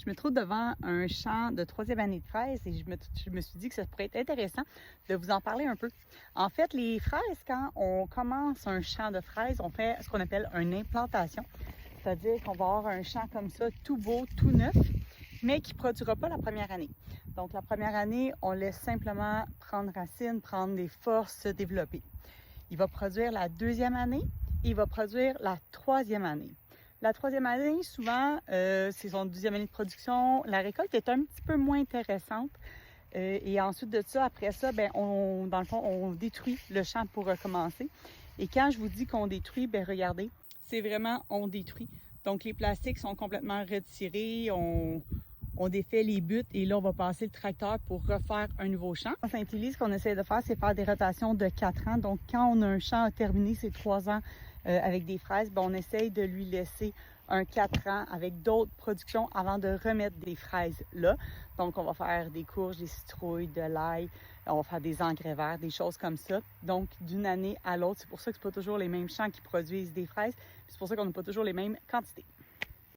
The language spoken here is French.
Je me trouve devant un champ de troisième année de fraises et je me suis dit que ça pourrait être intéressant de vous en parler un peu. En fait, les fraises, quand on commence un champ de fraises, on fait ce qu'on appelle une implantation. C'est-à-dire qu'on va avoir un champ comme ça, tout beau, tout neuf, mais qui ne produira pas la première année. Donc, la première année, on laisse simplement prendre racine, prendre des forces, se développer. Il va produire la deuxième année et il va produire la troisième année. La troisième année, souvent, c'est son deuxième année de production. La récolte est un petit peu moins intéressante. Et ensuite de ça, après ça, ben, dans le fond, on détruit le champ pour recommencer. Et quand je vous dis qu'on détruit, ben regardez, c'est vraiment on détruit. Donc les plastiques sont complètement retirés, on défait les buttes et là, on va passer le tracteur pour refaire un nouveau champ. À Saint-Élie, ce qu'on essaie de faire, c'est faire des rotations de 4 ans. Donc, quand on a un champ terminé, c'est 3 ans avec des fraises, ben, on essaye de lui laisser un 4 ans avec d'autres productions avant de remettre des fraises là. Donc, on va faire des courges, des citrouilles, de l'ail, on va faire des engrais verts, des choses comme ça. Donc, d'une année à l'autre, c'est pour ça que c'est pas toujours les mêmes champs qui produisent des fraises, c'est pour ça qu'on n'a pas toujours les mêmes quantités.